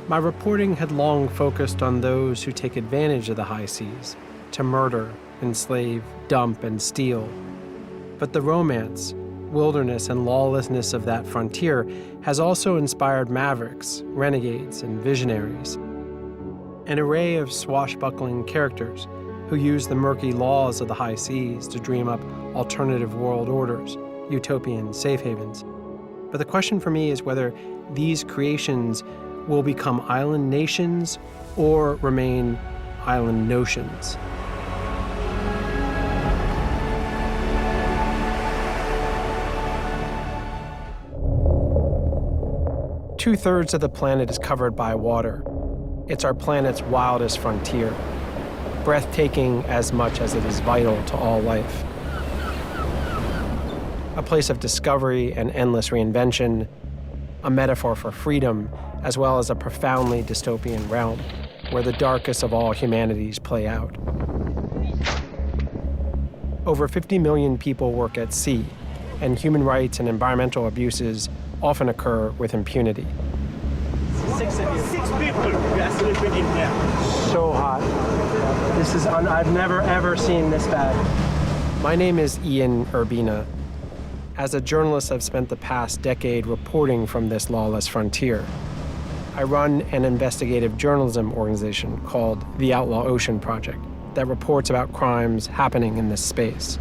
My reporting had long focused on those who take advantage of the high seas to murder, enslave, dump, and steal. But the romance, wilderness, and lawlessness of that frontier has also inspired mavericks, renegades, and visionaries. An array of swashbuckling characters who use the murky laws of the high seas to dream up alternative world orders, utopian safe havens. But the question for me is whether these creations will become island nations or remain island notions. Two-thirds of the planet is covered by water. It's our planet's wildest frontier, breathtaking as much as it is vital to all life. A place of discovery and endless reinvention, a metaphor for freedom, as well as a profoundly dystopian realm where the darkest of all humanities play out. Over 50 million people work at sea, and human rights and environmental abuses often occur with impunity. Six people are sleeping in here. So hot. This is, I've never ever seen this bad. My name is Ian Urbina. As a journalist, I've spent the past decade reporting from this lawless frontier. I run an investigative journalism organization called the Outlaw Ocean Project that reports about crimes happening in this space.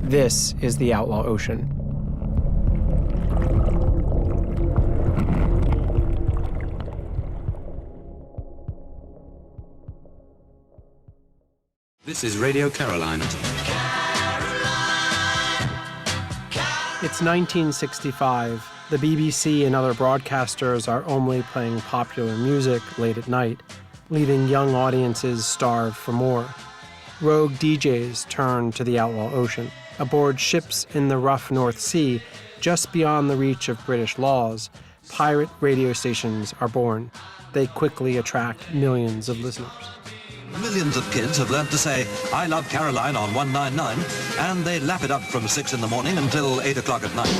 This is the Outlaw Ocean. This is Radio Caroline. It's 1965. The BBC and other broadcasters are only playing popular music late at night, leaving young audiences starved for more. Rogue DJs turn to the Outlaw Ocean. Aboard ships in the rough North Sea, just beyond the reach of British laws, pirate radio stations are born. They quickly attract millions of listeners. Millions of kids have learnt to say, "I love Caroline" on 199, and they lap it up from 6 in the morning until 8 o'clock at night.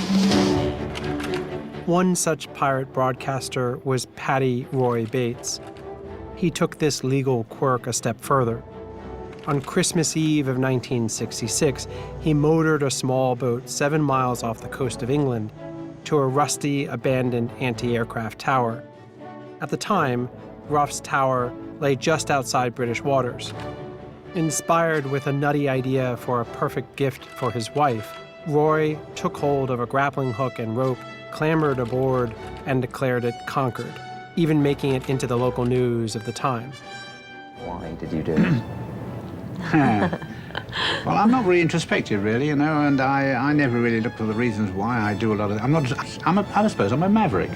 One such pirate broadcaster was Paddy Roy Bates. He took this legal quirk a step further. On Christmas Eve of 1966, he motored a small boat 7 miles off the coast of England to a rusty, abandoned anti-aircraft tower. At the time, Ruff's Tower lay just outside British waters. Inspired with a nutty idea for a perfect gift for his wife, Roy took hold of a grappling hook and rope, clambered aboard, and declared it conquered, even making it into the local news of the time. Why did you do it? Well, I'm not really introspective, really, you know, and I never really look for the reasons why I do a lot of it. I suppose I'm a maverick.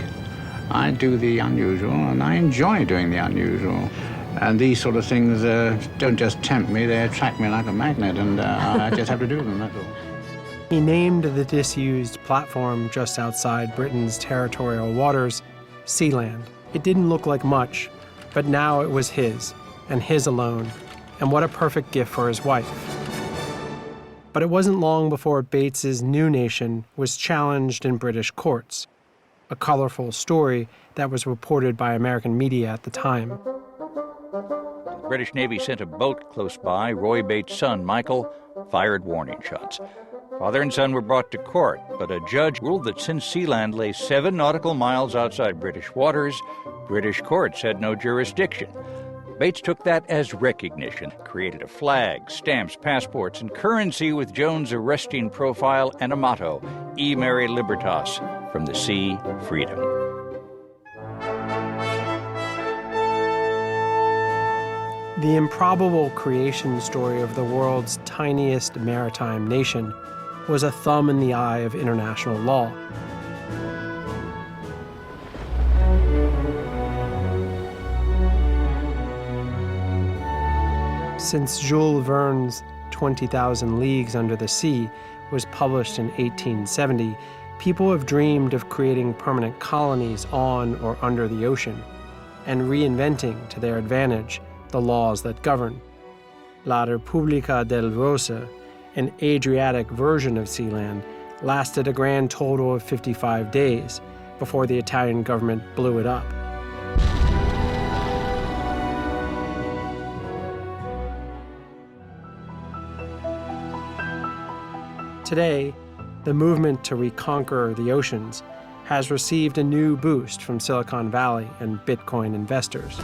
I do the unusual, and I enjoy doing the unusual. And these sort of things don't just tempt me, they attract me like a magnet, and I just have to do them, that's all. He named the disused platform just outside Britain's territorial waters Sealand. It didn't look like much, but now it was his, and his alone. And what a perfect gift for his wife. But it wasn't long before Bates's new nation was challenged in British courts, a colorful story that was reported by American media at the time. The British Navy sent a boat close by. Roy Bates' son, Michael, fired warning shots. Father and son were brought to court, but a judge ruled that since Sealand lay 7 nautical miles outside British waters, British courts had no jurisdiction. Bates took that as recognition, created a flag, stamps, passports, and currency with Jones' arresting profile and a motto, E Mare Libertas, from the sea, freedom. The improbable creation story of the world's tiniest maritime nation was a thumb in the eye of international law. Since Jules Verne's 20,000 Leagues Under the Sea was published in 1870, people have dreamed of creating permanent colonies on or under the ocean and reinventing to their advantage the laws that govern. La Repubblica del Rosa, an Adriatic version of Sealand, lasted a grand total of 55 days before the Italian government blew it up. Today, the movement to reconquer the oceans has received a new boost from Silicon Valley and Bitcoin investors.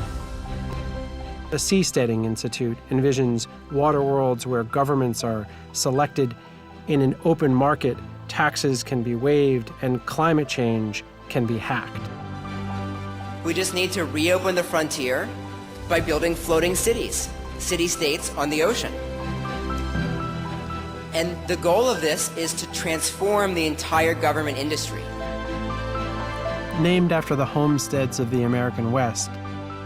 The Seasteading Institute envisions water worlds where governments are selected in an open market, taxes can be waived, and climate change can be hacked. We just need to reopen the frontier by building floating cities, city-states on the ocean. And the goal of this is to transform the entire government industry. Named after the homesteads of the American West,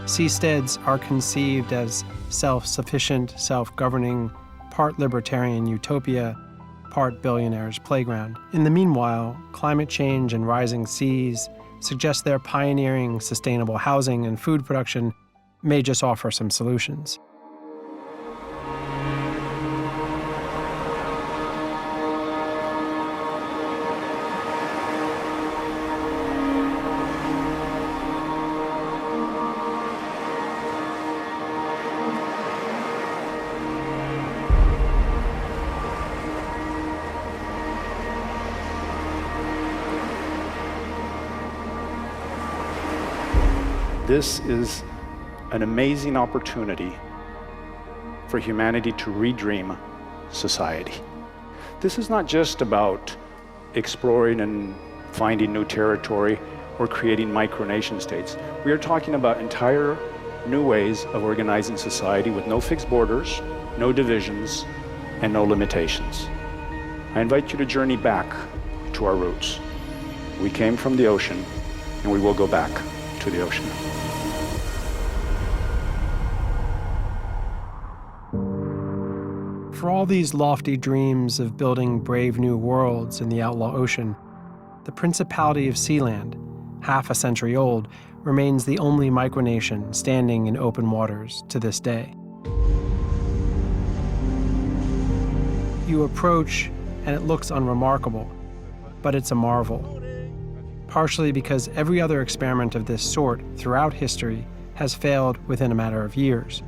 seasteads are conceived as self-sufficient, self-governing, part libertarian utopia, part billionaire's playground. In the meanwhile, climate change and rising seas suggest their pioneering sustainable housing and food production may just offer some solutions. This is an amazing opportunity for humanity to redream society. This is not just about exploring and finding new territory or creating micronation states. We are talking about entire new ways of organizing society with no fixed borders, no divisions, and no limitations. I invite you to journey back to our roots. We came from the ocean, and we will go back to the ocean. For all these lofty dreams of building brave new worlds in the outlaw ocean, the Principality of Sealand, half a century old, remains the only micronation standing in open waters to this day. You approach, and it looks unremarkable, but it's a marvel. Partially because every other experiment of this sort throughout history has failed within a matter of years.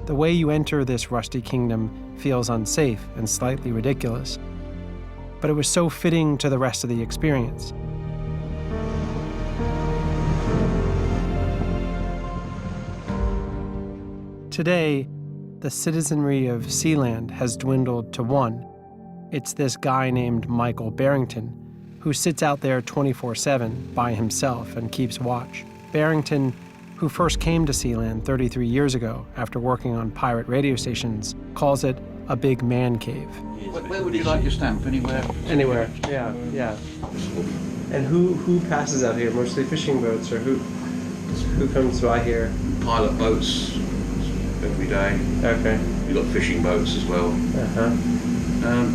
The way you enter this rusty kingdom feels unsafe and slightly ridiculous, but it was so fitting to the rest of the experience. Today, the citizenry of Sealand has dwindled to one. It's this guy named Michael Barrington, who sits out there 24/7 by himself and keeps watch. Barrington, who first came to Sealand 33 years ago after working on pirate radio stations, calls it a big man cave. Where would you like your stamp? Anywhere? Anywhere, yeah. And who passes out here? Mostly fishing boats, or who comes by here? Pilot boats every day. Okay. You've got fishing boats as well.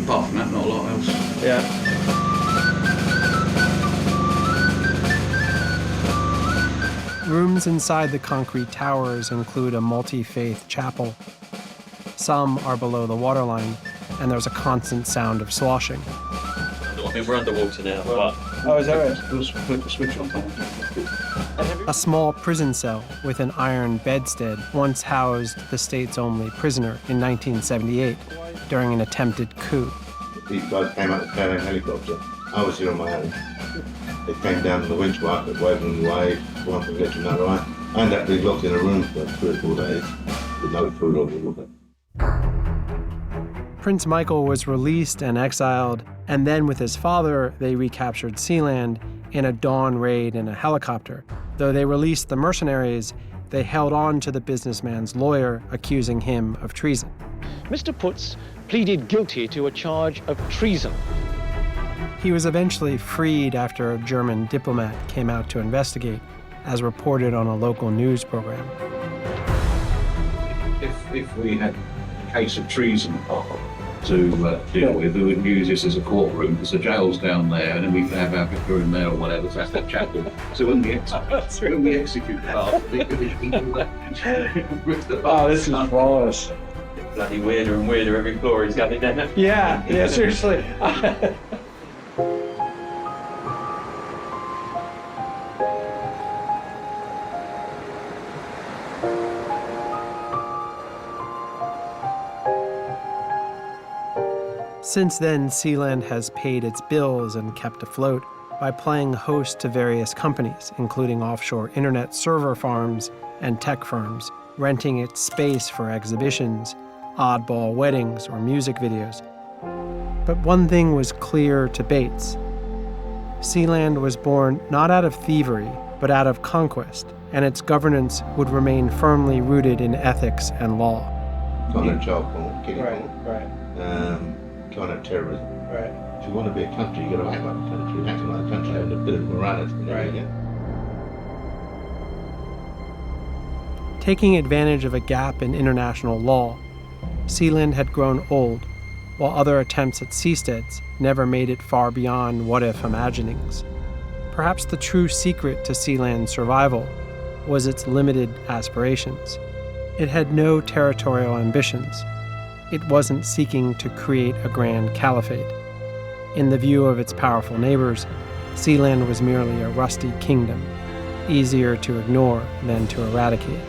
Apart from that, not a lot else. Yeah. Rooms inside the concrete towers include a multi-faith chapel. Some are below the waterline, and there's a constant sound of sloshing. I mean, we're underwater now, but... Oh, is that right? Just flip the switch on. A small prison cell with an iron bedstead once housed the state's only prisoner in 1978 during an attempted coup. These guys came out of the helicopter. I was here on my own. They came down to the winch market, waving away, one thing led to another. I ended up being locked in a room for 3 or 4 days with no food or water. Prince Michael was released and exiled, and then with his father, they recaptured Sealand in a dawn raid in a helicopter. Though they released the mercenaries, they held on to the businessman's lawyer, accusing him of treason. Mr. Putz pleaded guilty to a charge of treason. He was eventually freed after a German diplomat came out to investigate, as reported on a local news program. If we had a case of treason to deal with, we would use this as a courtroom, because the jail's down there, and then we could have our vicar in there or whatever, so that's the chapel. So when we execute the part, we could Oh, this is flawless. bloody weirder and weirder every floor he's going down. Yeah, seriously. Since then, Sealand has paid its bills and kept afloat by playing host to various companies, including offshore internet server farms and tech firms, renting its space for exhibitions, oddball weddings, or music videos. But one thing was clear to Bates. Sealand was born not out of thievery, but out of conquest, and its governance would remain firmly rooted in ethics and law. Kind of child porn, kiddie porn. Right. Kind of terrorism. Right. If you want to be a country, you've got to act like a country. Acting like a country and a bit of morality. Right. Yeah? Taking advantage of a gap in international law, Sealand had grown old, while other attempts at seasteads never made it far beyond what-if imaginings. Perhaps the true secret to Sealand's survival was its limited aspirations. It had no territorial ambitions. It wasn't seeking to create a grand caliphate. In the view of its powerful neighbors, Sealand was merely a rusty kingdom, easier to ignore than to eradicate.